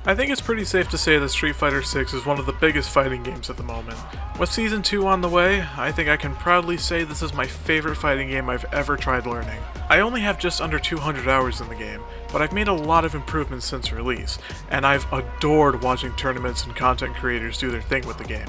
I think it's pretty safe to say that Street Fighter VI is one of the biggest fighting games at the moment. With Season 2 on the way, I think I can proudly say this is my favorite fighting game I've ever tried learning. I only have just under 200 hours in the game, but I've made a lot of improvements since release, and I've adored watching tournaments and content creators do their thing with the game.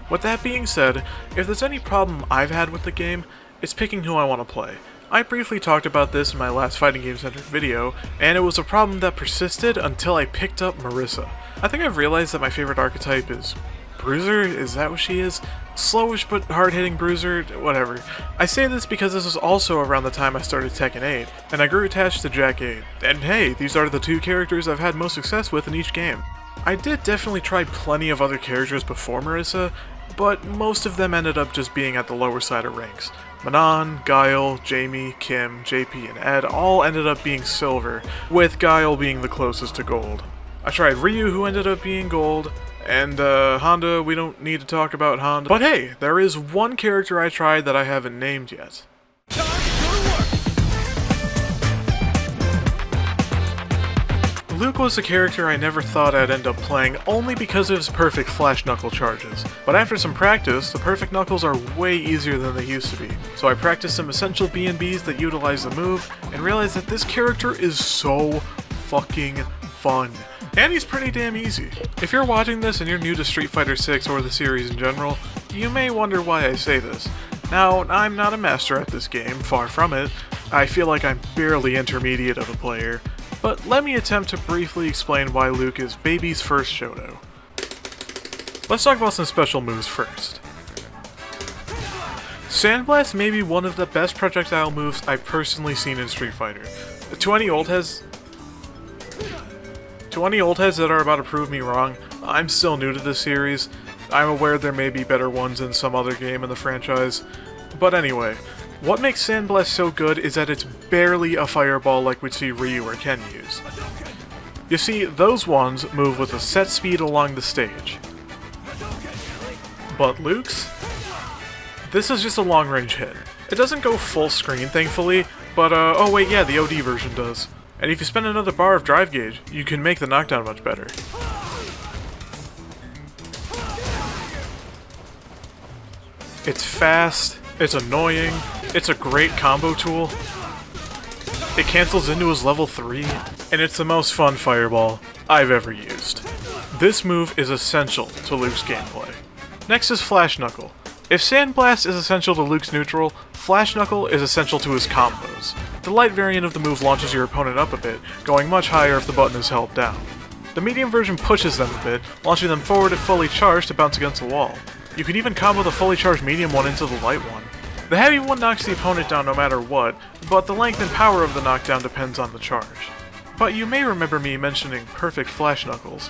With that being said, if there's any problem I've had with the game, it's picking who I want to play. I briefly talked about this in my last Fighting Game Centered video, and it was a problem that persisted until I picked up Marissa. I think I've realized that my favorite archetype is Bruiser, is that what she is? Slowish but hard-hitting Bruiser, whatever. I say this because this was also around the time I started Tekken 8, and I grew attached to Jack 8. And hey, these are the two characters I've had most success with in each game. I did definitely try plenty of other characters before Marissa, but most of them ended up just being at the lower side of ranks. Manon, Guile, Jamie, Kim, JP, and Ed all ended up being silver, with Guile being the closest to gold. I tried Ryu, who ended up being gold, and Honda, we don't need to talk about Honda. But hey, there is one character I tried that I haven't named yet. Luke was a character I never thought I'd end up playing only because of his perfect flash knuckle charges, but after some practice, the perfect knuckles are way easier than they used to be. So I practiced some essential B&Bs that utilize the move, and realized that this character is so fucking fun. And he's pretty damn easy. If you're watching this and you're new to Street Fighter VI or the series in general, you may wonder why I say this. Now, I'm not a master at this game, far from it. I feel like I'm barely intermediate of a player. But let me attempt to briefly explain why Luke is baby's first Shoto. Let's talk about some special moves first. Sandblast may be one of the best projectile moves I've personally seen in Street Fighter. To any old heads that are about to prove me wrong, I'm still new to this series. I'm aware there may be better ones in some other game in the franchise. But anyway, what makes Sandblast so good is that it's barely a fireball like we'd see Ryu or Ken use. You see, those ones move with a set speed along the stage. But Luke's? This is just a long-range hit. It doesn't go full screen, thankfully, but oh wait, yeah, the OD version does. And if you spend another bar of drive gauge, you can make the knockdown much better. It's fast, it's annoying, it's a great combo tool, it cancels into his level 3, and it's the most fun fireball I've ever used. This move is essential to Luke's gameplay. Next is Flash Knuckle. If Sandblast is essential to Luke's neutral, Flash Knuckle is essential to his combos. The light variant of the move launches your opponent up a bit, going much higher if the button is held down. The medium version pushes them a bit, launching them forward if fully charged to bounce against the wall. You can even combo the fully charged medium one into the light one. The heavy one knocks the opponent down no matter what, but the length and power of the knockdown depends on the charge. But you may remember me mentioning perfect Flash Knuckles.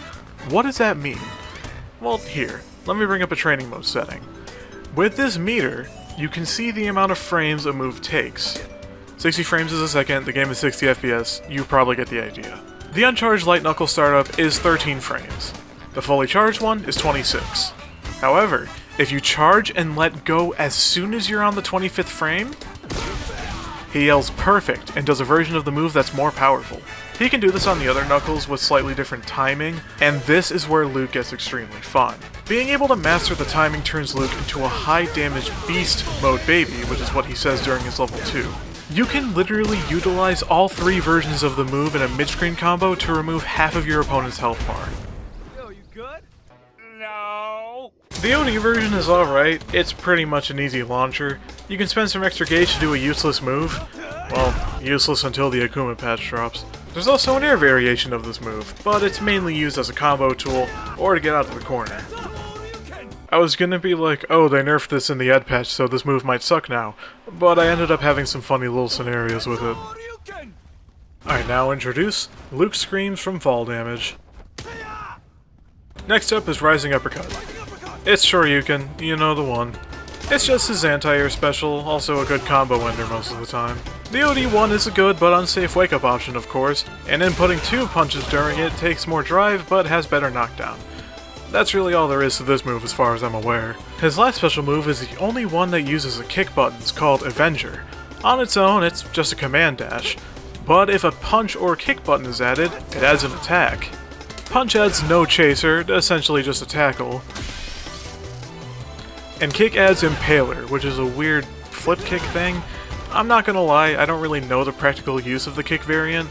What does that mean? Well, here, let me bring up a training mode setting. With this meter, you can see the amount of frames a move takes. 60 frames is a second, the game is 60 FPS, you probably get the idea. The uncharged light knuckle startup is 13 frames. The fully charged one is 26. However, if you charge and let go as soon as you're on the 25th frame, he yells perfect and does a version of the move that's more powerful. He can do this on the other knuckles with slightly different timing, and this is where Luke gets extremely fun. Being able to master the timing turns Luke into a high damage beast mode baby, which is what he says during his level 2. You can literally utilize all 3 versions of the move in a mid-screen combo to remove half of your opponent's health bar. Yo, you good? No. The OD version is alright, it's pretty much an easy launcher. You can spend some extra gauge to do a useless move. Well, useless until the Akuma patch drops. There's also an air variation of this move, but it's mainly used as a combo tool, or to get out of the corner. I was gonna be like, oh, they nerfed this in the Ed patch, so this move might suck now, but I ended up having some funny little scenarios with it. I now introduce Luke Screams from fall damage. Next up is Rising Uppercut. It's Shoryuken, you know the one. It's just his anti-air special, also a good combo ender most of the time. The OD1 is a good but unsafe wake-up option, of course, and inputting 2 punches during it takes more drive but has better knockdown. That's really all there is to this move as far as I'm aware. His last special move is the only one that uses a kick button, it's called Avenger. On its own, it's just a command dash, but if a punch or kick button is added, it adds an attack. Punch adds no chaser, essentially just a tackle. And kick adds impaler, which is a weird flip kick thing. I'm not gonna lie, I don't really know the practical use of the kick variant.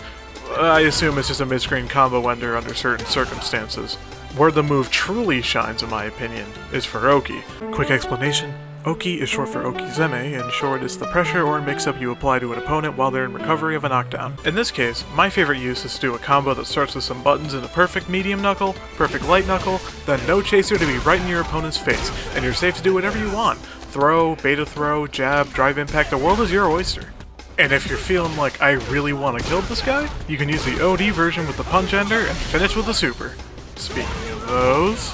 I assume it's just a mid-screen combo ender under certain circumstances. Where the move truly shines, in my opinion, is for Oki. Quick explanation. Oki is short for Okizeme. In short, it's the pressure or mix-up you apply to an opponent while they're in recovery of a knockdown. In this case, my favorite use is to do a combo that starts with some buttons and a perfect medium knuckle, perfect light knuckle, then no chaser to be right in your opponent's face, and you're safe to do whatever you want. Throw, beta throw, jab, drive impact, the world is your oyster. And if you're feeling like I really want to kill this guy, you can use the OD version with the punch ender and finish with a super. Speaking of those...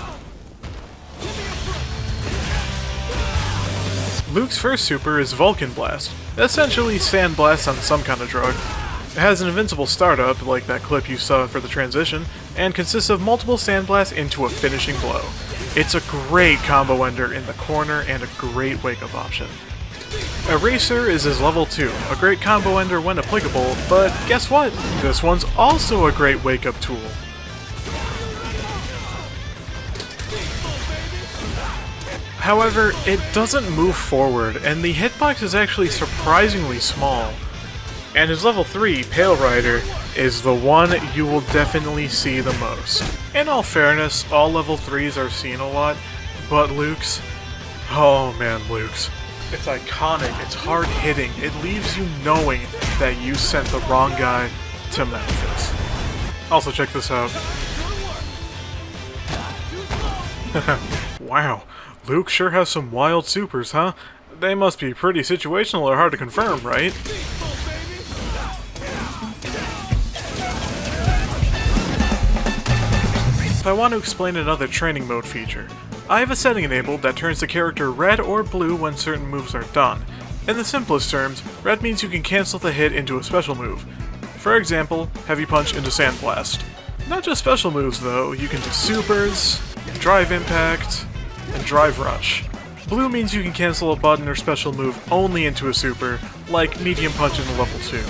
Luke's first super is Vulcan Blast, essentially Sand Blast on some kind of drug. It has an invincible startup, like that clip you saw for the transition, and consists of multiple Sand Blasts into a finishing blow. It's a great combo ender in the corner and a great wake-up option. Eraser is his level 2, a great combo ender when applicable, but guess what? This one's also a great wake-up tool. However, it doesn't move forward, and the hitbox is actually surprisingly small. And his level 3, Pale Rider, is the one you will definitely see the most. In all fairness, all level 3s are seen a lot, but Luke's... oh man, Luke's. It's iconic, it's hard-hitting, it leaves you knowing that you sent the wrong guy to Memphis. Also, check this out. Wow, Luke sure has some wild supers, huh? They must be pretty situational or hard to confirm, right? I want to explain another training mode feature. I have a setting enabled that turns the character red or blue when certain moves are done. In the simplest terms, red means you can cancel the hit into a special move. For example, Heavy Punch into Sand Blast. Not just special moves though, you can do supers, Drive Impact, and Drive Rush. Blue means you can cancel a button or special move only into a super, like Medium Punch in the level 2.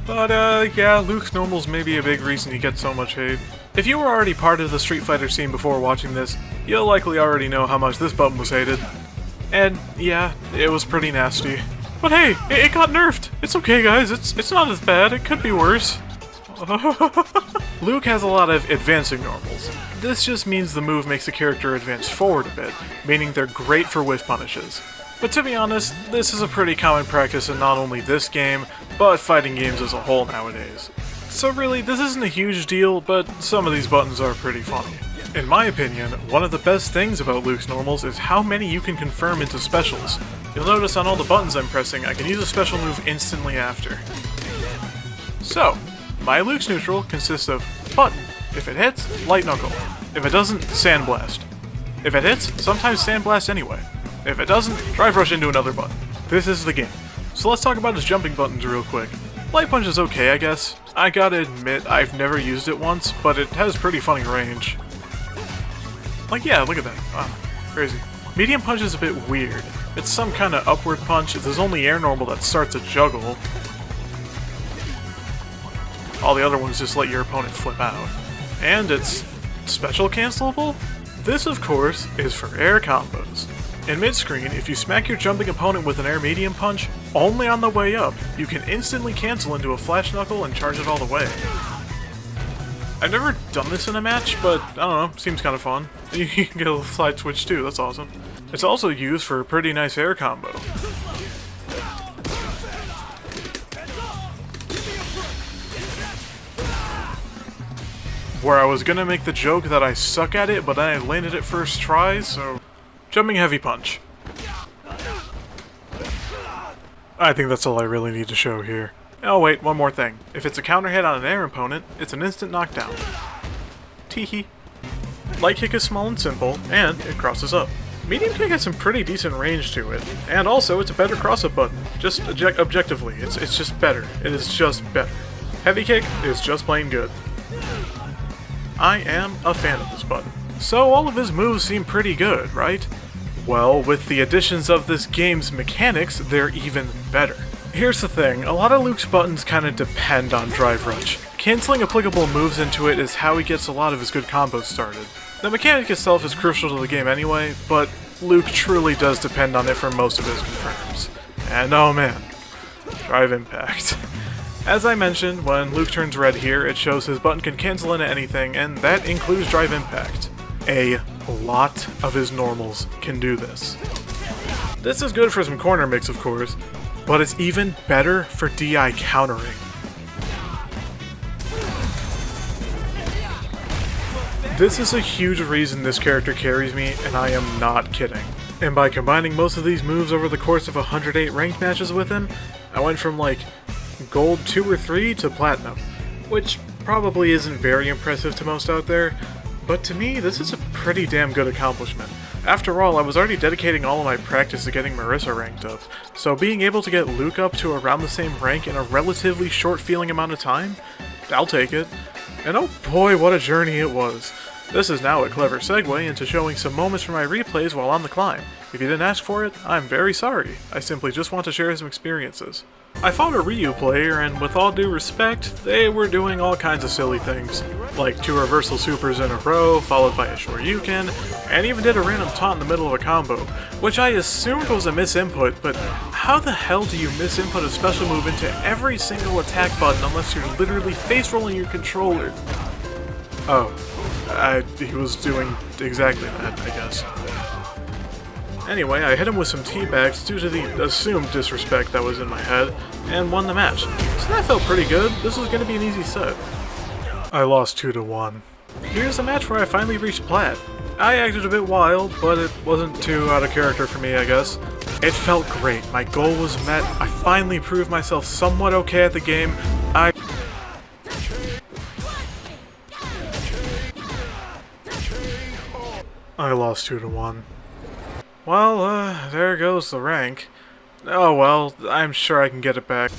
But yeah, Luke's normals may be a big reason he gets so much hate. If you were already part of the Street Fighter scene before watching this, you'll likely already know how much this button was hated. And yeah, it was pretty nasty. But hey, it got nerfed! It's okay guys, it's not as bad, it could be worse. Luke has a lot of advancing normals. This just means the move makes the character advance forward a bit, meaning they're great for whiff punishes. But to be honest, this is a pretty common practice in not only this game, but fighting games as a whole nowadays. So really, this isn't a huge deal, but some of these buttons are pretty funny. In my opinion, one of the best things about Luke's normals is how many you can confirm into specials. You'll notice on all the buttons I'm pressing, I can use a special move instantly after. So, my Luke's neutral consists of button. If it hits, light knuckle. If it doesn't, Sand Blast. If it hits, sometimes Sand Blast anyway. If it doesn't, Drive Rush into another button. This is the game. So let's talk about his jumping buttons real quick. Light Punch is okay, I guess. I gotta admit, I've never used it once, but it has pretty funny range. Like, yeah, look at that. Wow, crazy. Medium Punch is a bit weird. It's some kind of upward punch. There's only air normal that starts a juggle. All the other ones just let your opponent flip out. And it's special cancelable? This, of course, is for air combos. In mid-screen, if you smack your jumping opponent with an air medium punch, only on the way up, you can instantly cancel into a flash knuckle and charge it all the way. I've never done this in a match, but I don't know, seems kind of fun. You can get a little side switch too, that's awesome. It's also used for a pretty nice air combo. Where I was gonna make the joke that I suck at it, but then I landed it first try, so... Jumping Heavy Punch. I think that's all I really need to show here. Oh wait, one more thing. If it's a counter hit on an air opponent, it's an instant knockdown. Teehee. Light Kick is small and simple, and it crosses up. Medium Kick has some pretty decent range to it, and also it's a better cross-up button. Just objectively, it's just better. It is just better. Heavy Kick is just plain good. I am a fan of this button. So all of his moves seem pretty good, right? Well, with the additions of this game's mechanics, they're even better. Here's the thing, a lot of Luke's buttons kinda depend on Drive Rush. Canceling applicable moves into it is how he gets a lot of his good combos started. The mechanic itself is crucial to the game anyway, but Luke truly does depend on it for most of his confirms. And oh man, Drive Impact. As I mentioned, when Luke turns red here, it shows his button can cancel into anything, and that includes Drive Impact. A lot of his normals can do this. This is good for some corner mix, of course, but it's even better for DI countering. This is a huge reason this character carries me, and I am not kidding. And by combining most of these moves over the course of 108 ranked matches with him, I went from like gold 2 or 3 to platinum, which probably isn't very impressive to most out there, but to me this is a pretty damn good accomplishment. After all, I was already dedicating all of my practice to getting Marissa ranked up, so being able to get Luke up to around the same rank in a relatively short feeling amount of time, I'll take it. And oh boy, what a journey it was. This is now a clever segue into showing some moments from my replays while on the climb. If you didn't ask for it, I'm very sorry. I simply just want to share some experiences. I fought a Ryu player, and with all due respect, they were doing all kinds of silly things, like 2 reversal supers in a row, followed by a Shoryuken, and even did a random taunt in the middle of a combo, which I assumed was a misinput, but how the hell do you misinput a special move into every single attack button unless you're literally face-rolling your controller? Oh, he was doing exactly that, I guess. Anyway, I hit him with some teabags due to the assumed disrespect that was in my head, and won the match. So that felt pretty good. This was going to be an easy set. I lost 2-1. Here's a match where I finally reached plat. I acted a bit wild, but it wasn't too out of character for me, I guess. It felt great. My goal was met. I finally proved myself somewhat okay at the game. I lost 2-1. Well, there goes the rank. Oh well, I'm sure I can get it back.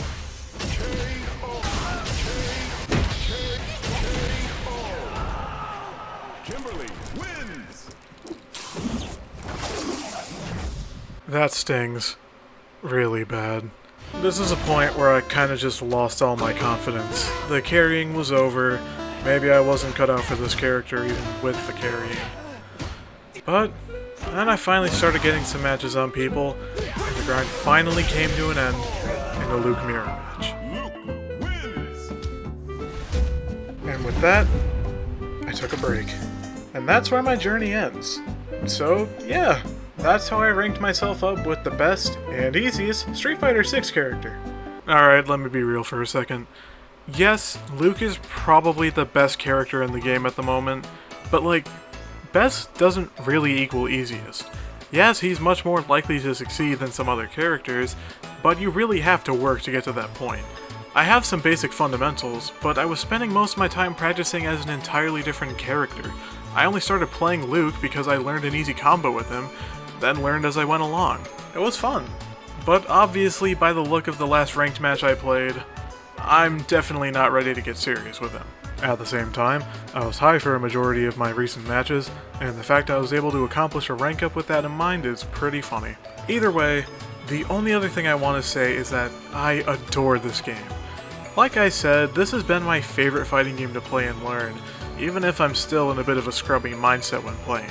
That stings. Really bad. This is a point where I kinda just lost all my confidence. The carrying was over. Maybe I wasn't cut out for this character even with the carrying. But then I finally started getting some matches on people, and the grind finally came to an end in a Luke mirror match. And with that, I took a break. And that's where my journey ends. So, yeah, that's how I ranked myself up with the best and easiest Street Fighter 6 character. Alright, let me be real for a second. Yes, Luke is probably the best character in the game at the moment, but like, best doesn't really equal easiest. Yes, he's much more likely to succeed than some other characters, but you really have to work to get to that point. I have some basic fundamentals, but I was spending most of my time practicing as an entirely different character. I only started playing Luke because I learned an easy combo with him, then learned as I went along. It was fun. But obviously, by the look of the last ranked match I played, I'm definitely not ready to get serious with him. At the same time, I was high for a majority of my recent matches, and the fact I was able to accomplish a rank up with that in mind is pretty funny. Either way, the only other thing I want to say is that I adore this game. Like I said, this has been my favorite fighting game to play and learn, even if I'm still in a bit of a scrubby mindset when playing.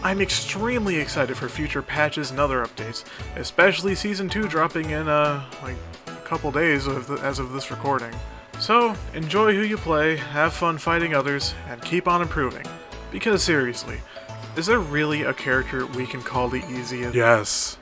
I'm extremely excited for future patches and other updates, especially Season 2 dropping in like a couple days as of this recording. So, enjoy who you play, have fun fighting others, and keep on improving. Because seriously, is there really a character we can call the easiest? Yes.